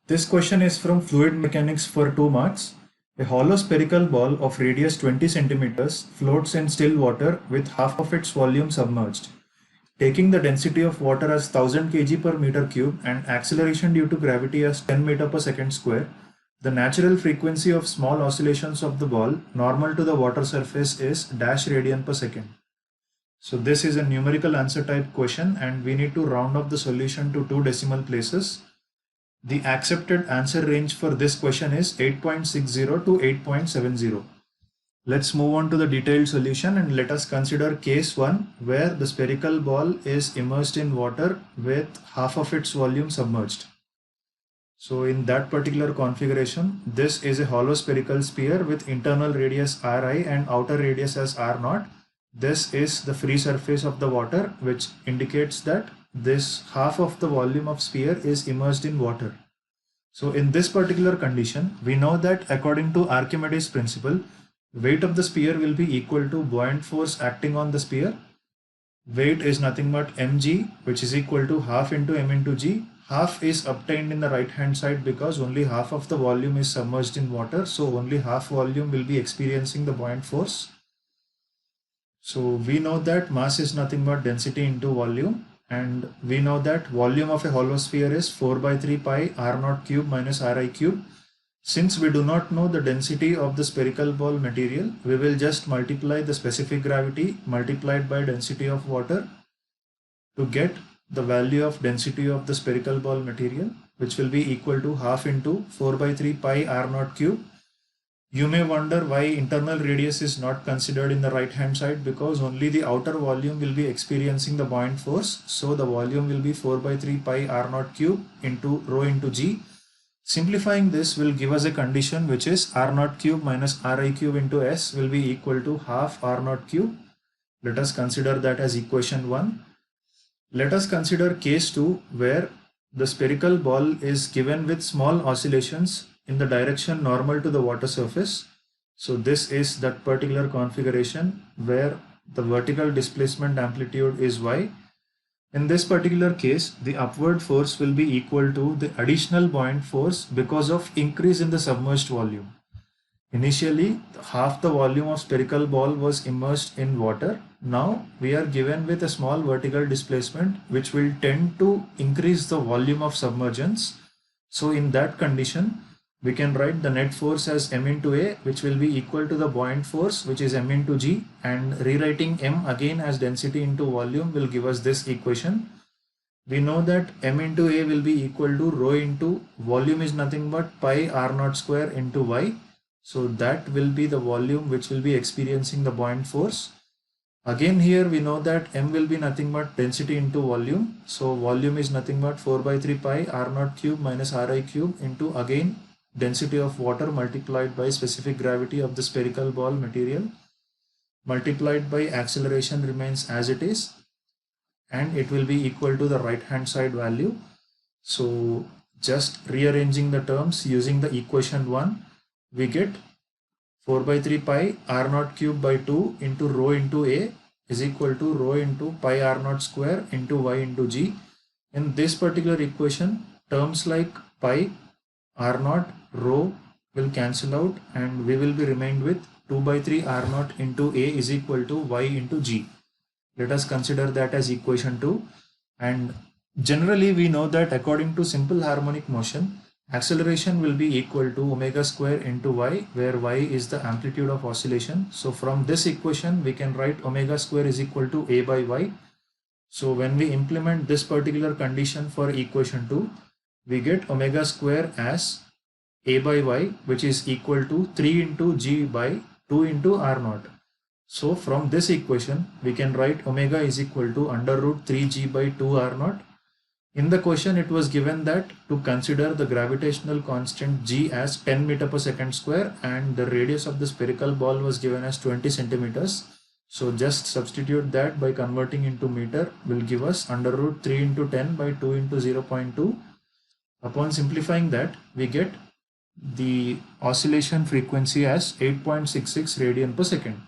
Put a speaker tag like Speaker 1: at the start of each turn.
Speaker 1: This question is from Fluid Mechanics for 2 marks. A hollow spherical ball of radius 20 centimeters floats in still water with half of its volume submerged. Taking the density of water as 1000 kg per meter cube and acceleration due to gravity as 10 meter per second square, the natural frequency of small oscillations of the ball normal to the water surface is dash radian per second. So this is a numerical answer type question and we need to round up the solution to 2 decimal places. The accepted answer range for this question is 8.60 to 8.70. Let's move on to the detailed solution and let us consider case 1 where the spherical ball is immersed in water with half of its volume submerged. So in that particular configuration, this is a hollow spherical sphere with internal radius Ri and outer radius as R0. This is the free surface of the water, which indicates that this half of the volume of sphere is immersed in water. So in this particular condition, we know that according to Archimedes' principle, weight of the sphere will be equal to buoyant force acting on the sphere. Weight is nothing but mg, which is equal to half into m into g. Half is obtained in the right hand side because only half of the volume is submerged in water. So only half volume will be experiencing the buoyant force. So we know that mass is nothing but density into volume, and we know that volume of a hollow sphere is 4 by 3 pi r0 cube minus ri cube. Since we do not know the density of the spherical ball material, we will just multiply the specific gravity multiplied by density of water to get the value of density of the spherical ball material, which will be equal to half into 4 by 3 pi r0 cube. You may wonder why internal radius is not considered in the right hand side, because only the outer volume will be experiencing the buoyant force. So the volume will be 4 by 3 pi r0 cube into rho into g. Simplifying this will give us a condition which is r0 cube minus ri cube into s will be equal to half r0 cube. Let us consider that as equation 1. Let us consider case 2 where the spherical ball is given with small oscillations in the direction normal to the water surface. So this is that particular configuration where the vertical displacement amplitude is y. In this particular case, the upward force will be equal to the additional buoyant force because of increase in the submerged volume. Initially, half the volume of spherical ball was immersed in water. Now we are given with a small vertical displacement which will tend to increase the volume of submergence. So in that condition, we can write the net force as m into a, which will be equal to the buoyant force, which is m into g, and rewriting m again as density into volume will give us this equation. We know that m into a will be equal to rho into volume is nothing but pi r0 square into y. So that will be the volume which will be experiencing the buoyant force. Again here we know that m will be nothing but density into volume. So volume is nothing but 4 by 3 pi r0 cube minus ri cube into again density of water multiplied by specific gravity of the spherical ball material multiplied by acceleration remains as it is, and it will be equal to the right hand side value. So just rearranging the terms using the equation 1, we get 4 by 3 pi r0 cube by 2 into rho into a is equal to rho into pi r0 square into y into g. In this particular equation, terms like pi, r0, rho will cancel out and we will be remained with 2 by 3 r0 into a is equal to y into g. Let us consider that as equation 2. And generally we know that according to simple harmonic motion, acceleration will be equal to omega square into y, where y is the amplitude of oscillation. So from this equation we can write omega square is equal to a by y. So when we implement this particular condition for equation 2, we get omega square as a by y, which is equal to 3 into g by 2 into r0. So from this equation, we can write omega is equal to under root 3g by 2 r0. In the question, it was given that to consider the gravitational constant g as 10 meter per second square and the radius of the spherical ball was given as 20 centimeters. So just substitute that by converting into meter will give us under root 3 into 10 by 2 into 0.2. Upon simplifying that, we get the oscillation frequency as 8.66 radian per second.